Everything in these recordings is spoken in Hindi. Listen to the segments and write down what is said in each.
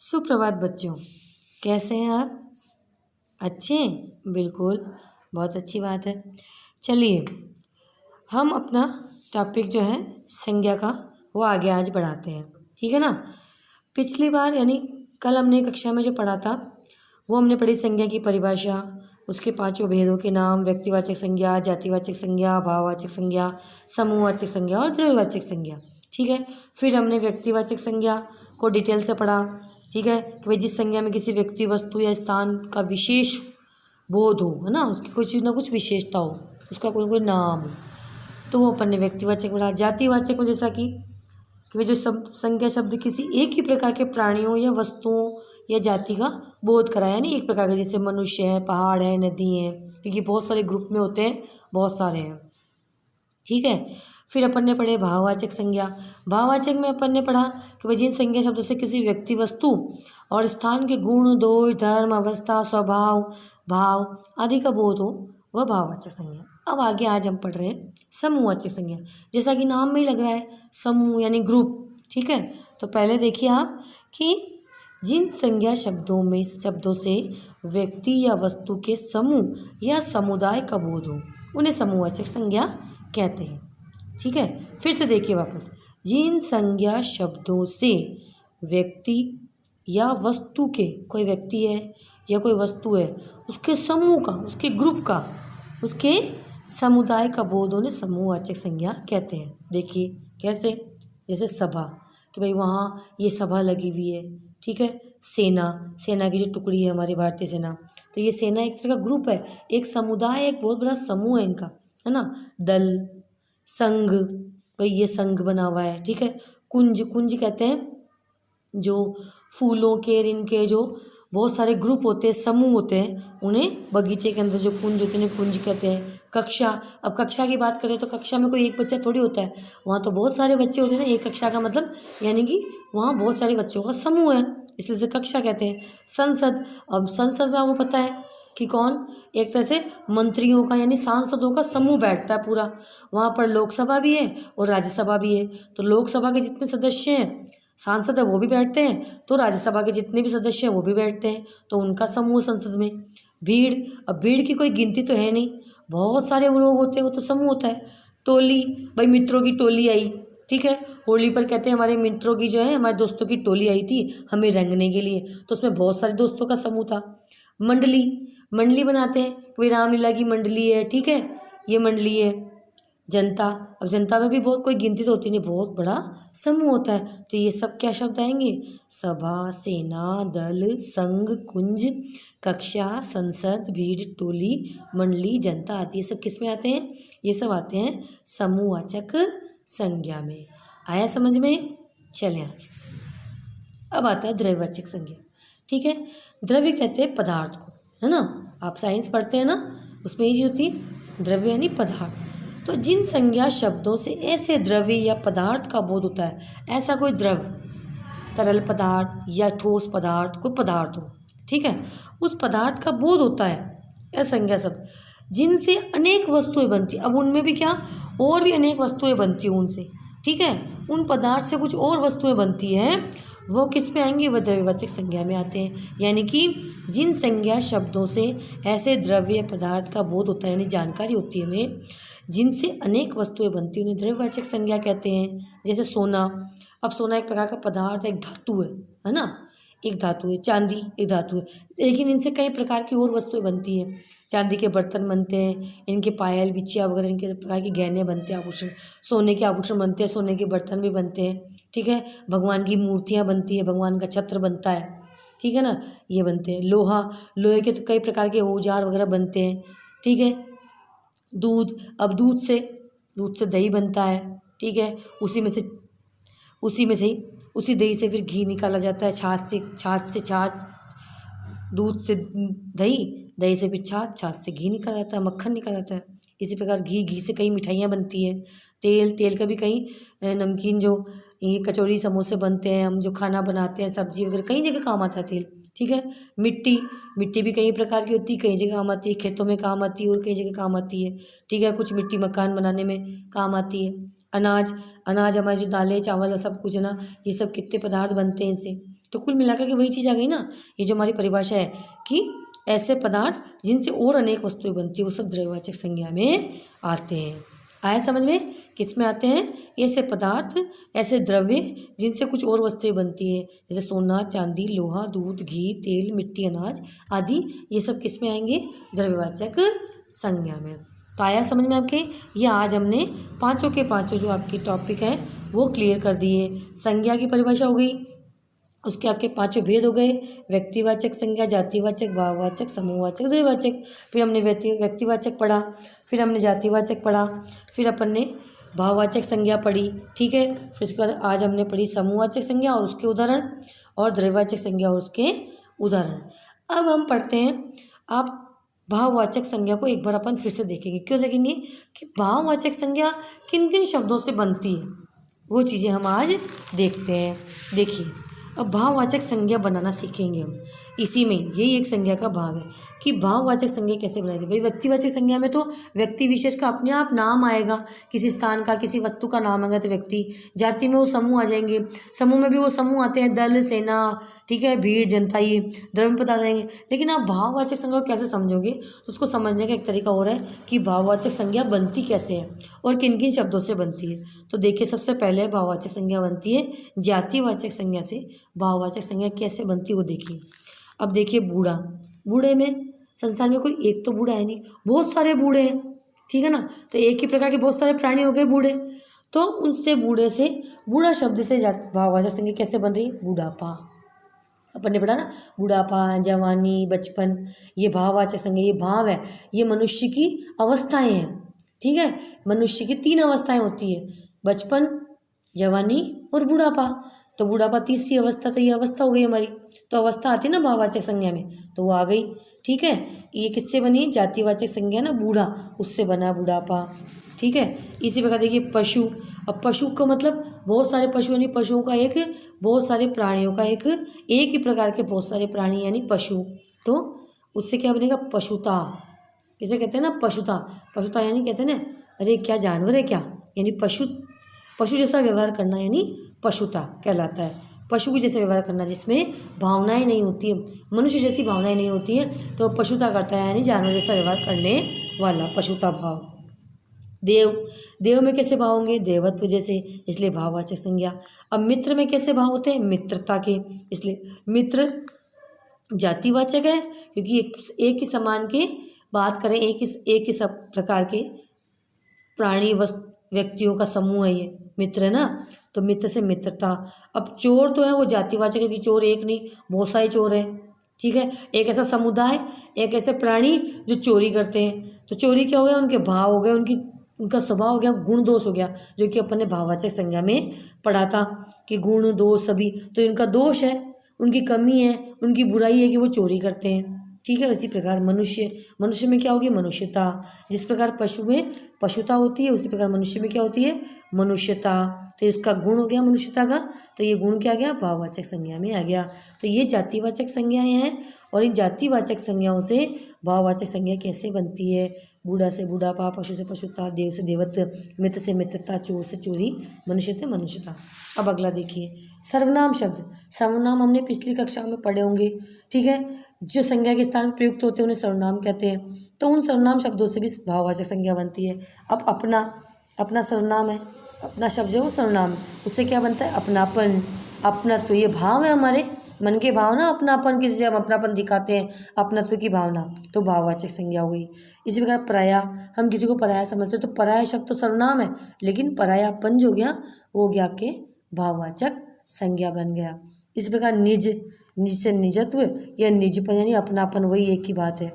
सुप्रभात बच्चों, कैसे हैं आप? अच्छे हैं? बिल्कुल, बहुत अच्छी बात है। चलिए, हम अपना टॉपिक जो है संज्ञा का वो आगे आज बढ़ाते हैं, ठीक है ना। पिछली बार यानी कल हमने कक्षा में जो पढ़ा था वो हमने पढ़ी संज्ञा की परिभाषा, उसके पांचों भेदों के नाम, व्यक्तिवाचक संज्ञा, जातिवाचक संज्ञा, भाववाचक संज्ञा, समूहवाचक संज्ञा और द्रव्यवाचक संज्ञा, ठीक है। फिर हमने व्यक्तिवाचक संज्ञा को डिटेल से पढ़ा, ठीक है, कि भाई जिस संज्ञा में किसी व्यक्ति, वस्तु या स्थान का विशेष बोध हो, है ना, उसकी कुछ ना कुछ विशेषता हो, उसका कोई कोई नाम हो, तो वो अपन ने व्यक्तिवाचक पढ़ा। जातिवाचक में जैसा कि भाई जो संज्ञा शब्द किसी एक ही प्रकार के प्राणियों या वस्तुओं या जाति का बोध कराया, यानी एक प्रकार का, जैसे मनुष्य है, पहाड़ है, नदी है, क्योंकि बहुत सारे ग्रुप में होते हैं, बहुत सारे हैं, ठीक है। फिर अपन ने पढ़े भाववाचक संज्ञा। भाववाचक में अपन ने पढ़ा कि भाई जिन संज्ञा शब्द से किसी व्यक्ति, वस्तु और स्थान के गुण, दोष, धर्म, अवस्था, स्वभाव, भाव आदि का बोध हो, वह भाववाचक संज्ञा। अब आगे आज हम पढ़ रहे हैं समूहवाचक संज्ञा। जैसा कि नाम में ही लग रहा है, समूह यानी ग्रुप, ठीक है। तो पहले देखिए आप कि जिन संज्ञा शब्दों से व्यक्ति या वस्तु के समूह या समुदाय का बोध हो, उन्हें समूहवाचक संज्ञा कहते हैं, ठीक है। फिर से देखिए वापस, जिन संज्ञा शब्दों से व्यक्ति या वस्तु के, कोई व्यक्ति है या कोई वस्तु है, उसके समूह का, उसके ग्रुप का, उसके समुदाय का बोध उन्हें समूहवाचक संज्ञा कहते हैं। देखिए कैसे, जैसे सभा, कि भाई वहाँ ये सभा लगी हुई है, ठीक है। सेना की जो टुकड़ी है हमारी भारतीय सेना, तो ये सेना एक तरह का ग्रुप है, एक समुदाय, एक बहुत बड़ा समूह है इनका, है ना। दल, संघ, भाई ये संघ बना हुआ है, ठीक है। कुंज कहते हैं जो फूलों के, इनके जो बहुत सारे ग्रुप होते हैं, समूह होते हैं, उन्हें बगीचे के अंदर जो कुंज होते हैं कुंज कहते हैं। कक्षा, अब कक्षा की बात करें तो कक्षा में कोई एक बच्चा थोड़ी होता है, वहाँ तो बहुत सारे बच्चे होते हैं ना। एक कक्षा का मतलब यानी कि वहाँ बहुत सारे बच्चों का समूह है, इसलिए से कक्षा कहते हैं। संसद, अब संसद में आपको पता है कि कौन, एक तरह से मंत्रियों का यानी सांसदों का समूह बैठता है पूरा। वहाँ पर लोकसभा भी है और राज्यसभा भी है, तो लोकसभा के जितने सदस्य हैं, सांसद है, वो भी बैठते हैं, तो राज्यसभा के जितने भी सदस्य हैं वो भी बैठते हैं, तो उनका समूह संसद में। भीड़, अब भीड़ की कोई गिनती तो है नहीं, बहुत सारे वो लोग होते हैं, वो तो समूह होता है। टोली, भाई मित्रों की टोली आई, ठीक है। होली पर कहते हैं हमारे मित्रों की जो है, हमारे दोस्तों की टोली आई थी हमें रंगने के लिए, तो उसमें बहुत सारे दोस्तों का समूह था। मंडली बनाते हैं, कोई रामलीला की मंडली है, ठीक है, ये मंडली है। जनता, अब जनता में भी बहुत कोई गिनती तो होती नहीं, बहुत बड़ा समूह होता है, तो ये सब क्या शब्द आएंगे, सभा, सेना, दल, संघ, कुंज, कक्षा, संसद, भीड़, टोली, मंडली, जनता आदि, ये सब किस में आते हैं, ये सब आते हैं समूहवाचक संज्ञा में। आया समझ में? चले आगे। अब आता है द्रव्यवाचक संज्ञा, ठीक है। द्रव्य कहते हैं पदार्थ को, है ना, आप साइंस पढ़ते हैं ना, उसमें ये चीज होती है, द्रव्य यानी पदार्थ। तो जिन संज्ञा शब्दों से ऐसे द्रव्य या पदार्थ का बोध होता है, ऐसा कोई द्रव्य, तरल पदार्थ या ठोस पदार्थ, कोई पदार्थ हो, ठीक है, उस पदार्थ का बोध होता है, ऐसा संज्ञा शब्द जिनसे अनेक वस्तुएं बनती, अब उनमें भी क्या, और भी अनेक वस्तुएं बनती हैं उनसे, ठीक है, उन पदार्थ से कुछ और वस्तुएं बनती हैं, वो किस में आएंगे, वह द्रव्यवाचक संज्ञा में आते हैं। यानी कि जिन संज्ञा शब्दों से ऐसे द्रव्य पदार्थ का बोध होता है, यानी जानकारी होती है हमें, जिनसे अनेक वस्तुएं बनती हैं, उन्हें द्रव्यवाचक संज्ञा कहते हैं। जैसे सोना, अब सोना एक प्रकार का पदार्थ है, एक धातु है ना, एक धातु है। चांदी एक धातु है, लेकिन इनसे कई प्रकार की और वस्तुएं बनती हैं। चांदी के बर्तन बनते हैं, इनके पायल, बिछिया वगैरह, इनके प्रकार के गहने बनते हैं, आभूषण, सोने के आभूषण बनते हैं, सोने के बर्तन भी बनते हैं, ठीक है। भगवान की मूर्तियाँ बनती है, भगवान का छत्र बनता है, ठीक है ना, ये बनते हैं। लोहे के तो कई प्रकार के औजार वगैरह बनते हैं, ठीक है। दूध, अब दूध से दही बनता है, ठीक है, उसी में से उसी दही से फिर घी निकाला जाता है, छाछ से दूध से दही, दही से फिर छाछ से घी निकाला जाता है, मक्खन निकाला जाता है। इसी प्रकार घी से कई मिठाइयाँ बनती है। तेल का भी कई नमकीन, जो ये कचौरी समोसे बनते हैं, हम जो खाना बनाते हैं, सब्जी वगैरह, कई जगह काम आता है तेल, ठीक है। मिट्टी भी कई प्रकार की होती है, कई जगह काम आती है, खेतों में काम आती है और कई जगह काम आती है, ठीक है। कुछ मिट्टी मकान बनाने में काम आती है। अनाज हमारी जो दालें, चावल और सब कुछ है ना, ये सब कितने पदार्थ बनते हैं इनसे, तो कुल मिलाकर के वही चीज़ आ गई ना। ये जो हमारी परिभाषा है कि ऐसे पदार्थ जिनसे और अनेक वस्तुएं बनती है वो सब द्रव्यवाचक संज्ञा में आते हैं। आया समझ में? किस में आते हैं? ऐसे पदार्थ, ऐसे द्रव्य जिनसे कुछ और वस्तुएं बनती है, जैसे सोना, चांदी, लोहा, दूध, घी, तेल, मिट्टी, अनाज आदि, ये सब किस में आएंगे? द्रव्यवाचक संज्ञा में। तो आया समझ में आपके? ये आज हमने पांचों के पांचों जो आपके टॉपिक हैं वो क्लियर कर दिए। संज्ञा की परिभाषा हो गई, उसके आपके पांचों भेद हो गए, व्यक्तिवाचक संज्ञा, जातिवाचक, भाववाचक, समूहवाचक, द्रव्यवाचक। फिर हमने व्यक्तिवाचक पढ़ा, फिर हमने जातिवाचक पढ़ा, फिर अपन ने भाववाचक संज्ञा पढ़ी, ठीक है। फिर उसके बाद आज हमने पढ़ी समूहवाचक संज्ञा और उसके उदाहरण, और द्रव्यवाचक संज्ञा और उसके उदाहरण। अब हम पढ़ते हैं आप भाववाचक संज्ञा को एक बार अपन फिर से देखेंगे। क्यों देखेंगे? कि भाववाचक संज्ञा किन किन शब्दों से बनती है, वो चीज़ें हम आज देखते हैं। देखिए, अब भाववाचक संज्ञा बनाना सीखेंगे हम। इसी में यही एक संज्ञा का भाग है कि भाववाचक संज्ञा कैसे बनाई जाए। भाई व्यक्तिवाचक संज्ञा में तो व्यक्ति विशेष का अपने आप नाम आएगा, किसी स्थान का, किसी वस्तु का नाम आएगा तो व्यक्ति। जाति में वो समूह आ जाएंगे, समूह में भी वो समूह आते हैं, दल, सेना, ठीक है, भीड़, जनता, ये द्रव्य पदार्थ आएंगे। लेकिन आप भाववाचक संज्ञा को कैसे समझोगे, तो उसको समझने का एक तरीका और है कि भाववाचक संज्ञा बनती कैसे है और किन किन शब्दों से बनती है। तो देखिए, सबसे पहले भाववाचक संज्ञा बनती है जातिवाचक संज्ञा से। भाववाचक संज्ञा कैसे बनती है वो देखिए। अब देखिए, बूढ़ा, बूढ़े में संसार में कोई एक तो बूढ़ा है नहीं, बहुत सारे बूढ़े हैं, ठीक है ना। तो एक ही प्रकार के बहुत सारे प्राणी हो गए बूढ़े, तो उनसे बूढ़े से, बूढ़ा शब्द से भाववाचक संज्ञा कैसे बन रही है? बुढ़ापा। अपन ने पढ़ा ना, बुढ़ापा, जवानी, बचपन, ये भाववाचक संज्ञा, ये भाव है, ये मनुष्य की अवस्थाएं हैं, ठीक है। मनुष्य की 3 अवस्थाएं होती है, बचपन, जवानी और बुढ़ापा। तो बुढ़ापा तीसरी अवस्था, तो ये अवस्था हो गई हमारी। तो अवस्था आती है ना भाववाचक संज्ञा में, तो वो आ गई, ठीक है। ये किससे बनी? जातिवाचक संज्ञा ना, बूढ़ा, उससे बना बुढ़ापा, ठीक है। इसी प्रकार देखिए पशु। अब पशु का मतलब बहुत सारे पशु, यानी पशुओं का एक, बहुत सारे प्राणियों का एक ही प्रकार के बहुत सारे प्राणी यानी पशु। तो उससे क्या बनेगा? पशुता। इसे कहते हैं ना पशुता। पशुता यानी कहते हैं ना, अरे क्या जानवर है क्या, यानी पशु जैसा व्यवहार करना यानी पशुता कहलाता है। पशु की जैसे व्यवहार करना जिसमें भावनाएं नहीं होती है, मनुष्य जैसी भावनाएं नहीं होती है, तो पशुता करता है, यानी जानवर जैसा व्यवहार करने वाला, पशुता भाव। देव में कैसे भाव होंगे? देवत्व जैसे, इसलिए भाववाचक संज्ञा। अब मित्र में कैसे भाव होते हैं? मित्रता के, इसलिए मित्र जातिवाचक है, क्योंकि एक ही समान के बात करें, एक ही सब प्रकार के प्राणी व्यक्तियों का समूह है ये मित्र, है ना। तो मित्र से मित्रता। अब चोर तो है वो जातिवाचक, क्योंकि चोर एक नहीं, बहुत सारे चोर हैं, ठीक है। एक ऐसा समुदाय, एक ऐसे प्राणी जो चोरी करते हैं। तो चोरी क्या हो गया? उनके भाव हो गए, उनका स्वभाव हो गया, गुण दोष हो गया, जो कि अपन ने भाववाचक संज्ञा में पढ़ा था कि गुण दोष सभी, तो इनका दोष है, उनकी कमी है, उनकी बुराई है कि वो चोरी करते हैं, ठीक है। इसी प्रकार मनुष्य में क्या होगी? मनुष्यता। जिस प्रकार पशु में पशुता होती है, उसी प्रकार मनुष्य में क्या होती है? मनुष्यता। तो इसका गुण हो गया मनुष्यता का, तो ये गुण क्या गया? भाववाचक संज्ञा में आ गया। तो ये जातिवाचक संज्ञाएं हैं, और इन जातिवाचक संज्ञाओं से भाववाचक संज्ञा कैसे बनती है? बूढ़ा से बूढ़ापा, पशु से पशुता, देव से देवत्व, मित्र से मित्रता, चोर से चोरी, मनुष्य से मनुष्यता। अब अगला देखिए, सर्वनाम शब्द। सर्वनाम हमने पिछली कक्षा में पढ़े होंगे, ठीक है। जो संज्ञा के स्थान पर प्रयुक्त होते हैं उन्हें सर्वनाम कहते हैं। तो उन सर्वनाम शब्दों से भी भाववाचक संज्ञा बनती है। अब अपना सर्वनाम है, अपना शब्द जो है वो सर्वनाम है, उससे क्या बनता है? अपनापन, अपनत्व, ये भाव है हमारे मन के भाव ना, अपनापन, किसी से हम अपनापन दिखाते हैं, अपनत्व की भावना, तो भाववाचक संज्ञा हो गई। इसी प्रकार पराया, हम किसी को पराया समझते हैं, तो पराया शब्द तो सर्वनाम है, लेकिन परायापन जो गया वो गया आपके भाववाचक संज्ञा बन गया। इस प्रकार निज से निजत्व या निजपन यानी अपनापन, वही एक ही बात है।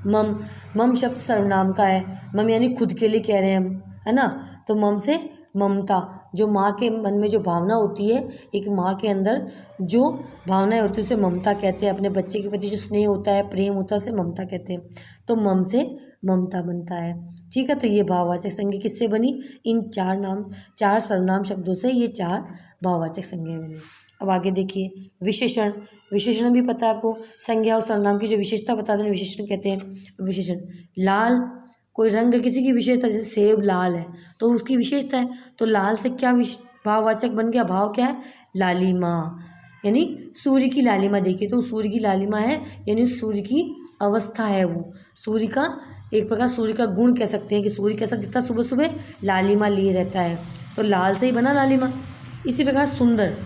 मम शब्द सर्वनाम का है, मम यानी खुद के लिए कह रहे हैं हम, है ना। तो मम से ममता, जो माँ के मन में जो भावना होती है, एक माँ के अंदर जो भावनाएं होती है उसे ममता कहते हैं। अपने बच्चे के प्रति जो स्नेह होता है, प्रेम होता है, उसे ममता कहते हैं। तो मम से ममता बनता है, ठीक है। तो ये भाववाचक संज्ञा किससे बनी? इन 4 सर्वनाम शब्दों से ये 4 भाववाचक संज्ञा बनी। अब आगे देखिए, विशेषण भी पता है आपको, संज्ञा और सर्वनाम की जो विशेषता बताते हैं विशेषण कहते हैं। विशेषण, लाल, कोई रंग किसी की विशेषता, जैसे सेब लाल है तो उसकी विशेषता है, तो लाल से क्या भाववाचक बन गया? भाव क्या है? लालिमा, यानी सूर्य की लालिमा देखिए तो सूर्य की लालिमा है यानी सूर्य की अवस्था है, वो सूर्य का एक प्रकार सूर्य का गुण कह सकते हैं कि सूर्य कैसा दिखता है, सुबह सुबह लालिमा लिए रहता है, तो लाल से ही बना लालिमा। इसी प्रकार सुंदर,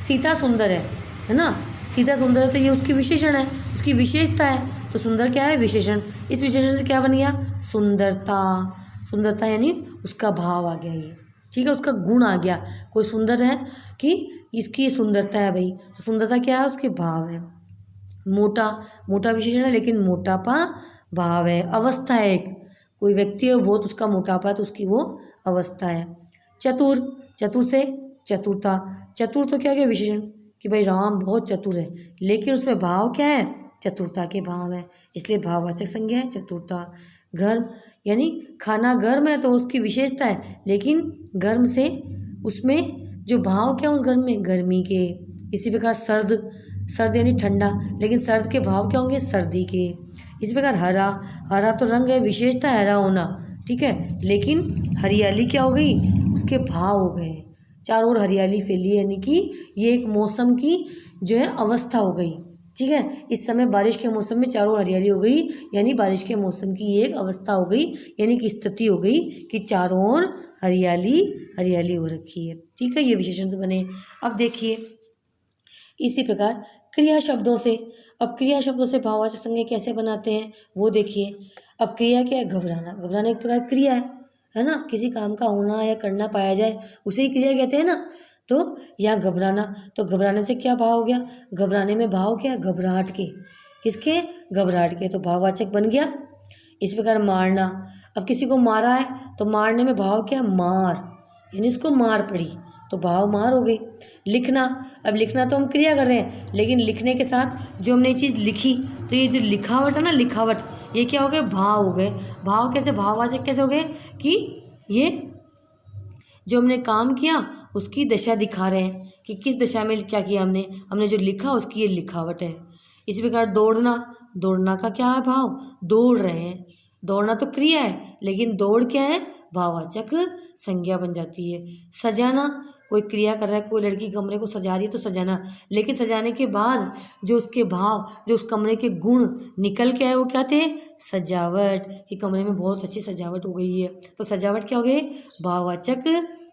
सीता सुंदर है ना, सीता सुंदर है तो ये उसकी विशेषण है, उसकी विशेषता है, तो सुंदर क्या है, विशेषण। इस विशेषण से क्या बन गया, सुंदरता। सुंदरता यानी उसका भाव आ गया ये, ठीक है, उसका गुण आ गया। कोई सुंदर है कि इसकी सुंदरता है भाई, तो सुंदरता क्या है, उसके भाव है। मोटा, मोटा विशेषण है लेकिन मोटापा भाव है, अवस्था है एक, कोई व्यक्ति है बहुत उसका मोटापा है तो उसकी वो अवस्था है। चतुर, चतुर से चतुरता, चतुर तो क्या गया विशेषण कि भाई राम बहुत चतुर है, लेकिन उसमें भाव क्या है, चतुरता के भाव है, इसलिए भाववाचक संज्ञा है चतुरता। गर्म यानी खाना गर्म है तो उसकी विशेषता है, लेकिन गर्म से उसमें जो भाव क्या उस गर्म में, गर्मी के। इसी प्रकार सर्द, सर्द यानी ठंडा, लेकिन सर्द के भाव क्या होंगे, सर्दी के। इसी प्रकार हरा, हरा तो रंग है, विशेषता है हरा होना, ठीक है, लेकिन हरियाली क्या हो गई, उसके भाव हो गए, चारों ओर हरियाली फैली है, यानी कि ये एक मौसम की जो है अवस्था हो गई, ठीक है। इस समय बारिश के मौसम में चारों ओर हरियाली हो गई, यानी बारिश के मौसम की एक अवस्था हो गई, यानी कि स्थिति हो गई कि चारों ओर हरियाली हरियाली हो रखी है, ठीक है, ये विशेषण से बने। अब देखिए इसी प्रकार क्रिया शब्दों से, अब क्रिया शब्दों से भाववाचक संज्ञा कैसे बनाते हैं वो देखिए। अब क्रिया क्या है, घबराना, घबराना एक प्रकार क्रिया है ना, किसी काम का होना या करना पाया जाए उसे ही क्रिया कहते हैं ना। तो यहाँ घबराना, तो घबराने से क्या भाव हो गया, घबराने में भाव क्या, घबराहट के, किसके, घबराहट के, तो भाववाचक बन गया। इस प्रकार मारना, अब किसी को मारा है तो मारने में भाव क्या, मार, यानी उसको मार पड़ी तो भाव मार हो गई। लिखना, अब लिखना तो हम क्रिया कर रहे हैं, लेकिन लिखने के साथ जो हमने ये चीज़ लिखी तो ये जो लिखावट है ना, लिखावट, ये क्या हो गए, भाव हो गए। भाव कैसे, भाववाचक कैसे हो गए कि ये जो हमने काम किया उसकी दशा दिखा रहे हैं कि किस दशा में क्या किया हमने, हमने जो लिखा उसकी ये लिखावट है। इसी प्रकार दौड़ना, दौड़ना का क्या है भाव, दौड़ रहे हैं, दौड़ना तो क्रिया है लेकिन दौड़ क्या है, भाववाचक संज्ञा बन जाती है। सजाना, कोई क्रिया कर रहा है, कोई लड़की कमरे को सजा रही है तो सजाना, लेकिन सजाने के बाद जो उसके भाव, जो उस कमरे के गुण निकल के आए वो क्या थे, सजावट, कि कमरे में बहुत अच्छी सजावट हो गई है, तो सजावट क्या हो गई, भाववाचक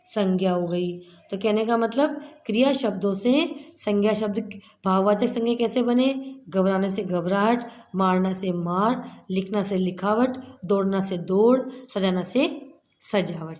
संज्ञा हो गई। तो कहने का मतलब क्रिया शब्दों से संज्ञा शब्द, भाववाचक संज्ञा कैसे बने, घबराने से घबराहट, मारना से मार, लिखना से लिखावट, दौड़ना से दौड़, सजाना से सजावट,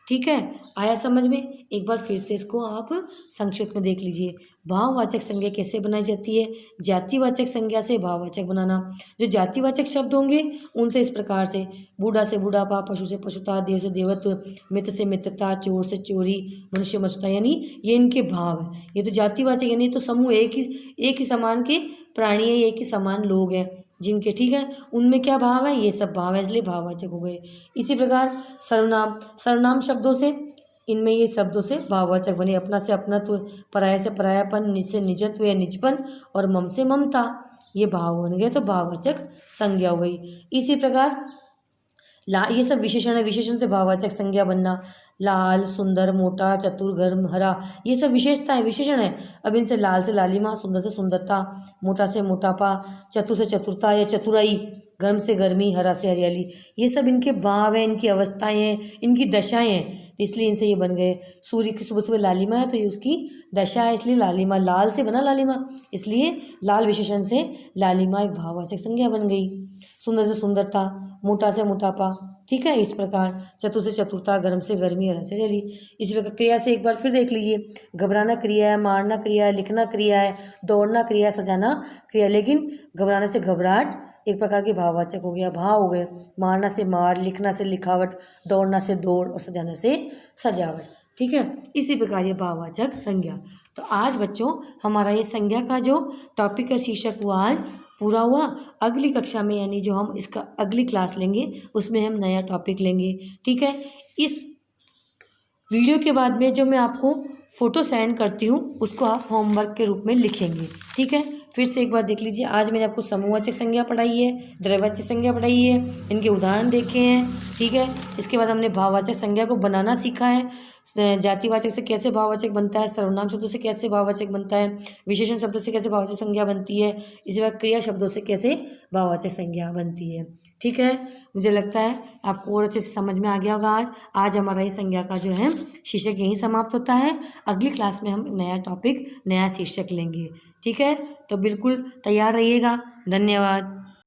ठीक है, आया समझ में। एक बार फिर से इसको आप संक्षिप्त में देख लीजिए। भाववाचक संज्ञा कैसे बनाई जाती है, जातिवाचक संज्ञा से भाववाचक बनाना। जो जातिवाचक शब्द होंगे उनसे इस प्रकार से, बूढ़ा से बूढ़ापा, पशु से पशुता, देव से देवत्व, मित्र से मित्रता, चोर से चोरी, मनुष्य मनुष्यता, यानी ये इनके भाव है। ये तो जातिवाचक यानी तो समूह एक ही समान के प्राणी है, एक ही समान लोग हैं जिनके, ठीक है, उनमें क्या भाव है, ये सब भाव है, इसलिए भाववाचक हो गए। इसी प्रकार सर्वनाम, सर्वनाम शब्दों से, इनमें ये शब्दों से भाववाचक बने। अपना से अपनत्व, पराया से परायापन, निज से निजत्व या निजपन, और मम से ममता, ये भाव बन गए तो भाववाचक संज्ञा हो गई। इसी प्रकार ये सब विशेषण है, विशेषण से भाववाचक संज्ञा बनना। लाल, सुंदर, मोटा, चतुर, गर्म, हरा, ये सब विशेषता है, विशेषण है। अब इनसे लाल से लालिमा, सुंदर से सुंदरता, मोटा से मोटापा, चतुर से चतुरता या चतुराई, गर्म से गर्मी, हरा से हरियाली, ये सब इनके भाव हैं, इनकी अवस्थाएं हैं, इनकी दशाएं हैं, इसलिए इनसे ये बन गए। सूर्य की सुबह सुबह लालिमा है तो ये उसकी दशा है, इसलिए लालिमा, लाल से बना लालिमा, इसलिए लाल विशेषण से लालिमा एक भाववाचक संज्ञा बन गई। सुंदर से सुंदरता, मोटा से मोटापा, ठीक है, इस प्रकार चतुर से चतुरता, गर्म से गर्मी, हरा से हरियाली। इसी प्रकार क्रिया से एक बार फिर देख लीजिए। घबराना क्रिया है, मारना क्रिया है, लिखना क्रिया है, दौड़ना क्रिया, सजाना क्रिया, लेकिन घबराने से घबराहट एक प्रकार के भाववाचक हो गया, भाव हो गए। मारना से मार, लिखना से लिखावट, दौड़ना से दौड़, और सजाने से सजावट, ठीक है, इसी प्रकार ये भाववाचक संज्ञा। तो आज बच्चों हमारा ये संज्ञा का जो टॉपिक का शीर्षक हुआ आज पूरा हुआ। अगली कक्षा में यानी जो हम इसका अगली क्लास लेंगे उसमें हम नया टॉपिक लेंगे, ठीक है। इस वीडियो के बाद में जो मैं आपको फ़ोटो सेंड करती हूँ उसको आप होमवर्क के रूप में लिखेंगे, ठीक है। फिर से एक बार देख लीजिए। आज मैंने आपको समूहवाचक संज्ञा पढ़ाई है, द्रव्यवाचक संज्ञा पढ़ाई है, इनके उदाहरण देखे हैं, ठीक है। इसके बाद हमने भाववाचक संज्ञा को बनाना सीखा है, जातिवाचक से कैसे भाववाचक बनता है, सर्वनाम शब्दों से कैसे भाववाचक बनता है, विशेषण शब्दों से कैसे भाववाचक संज्ञा बनती है, इसी बार क्रिया शब्दों से कैसे भाववाचक संज्ञा बनती है, ठीक है। मुझे लगता है आपको और अच्छे से समझ में आ गया होगा। आज हमारा ये संज्ञा का जो है शीर्षक यहीं समाप्त होता है। अगली क्लास में हम नया टॉपिक, नया शीर्षक लेंगे, ठीक है। तो बिल्कुल तैयार रहिएगा। धन्यवाद।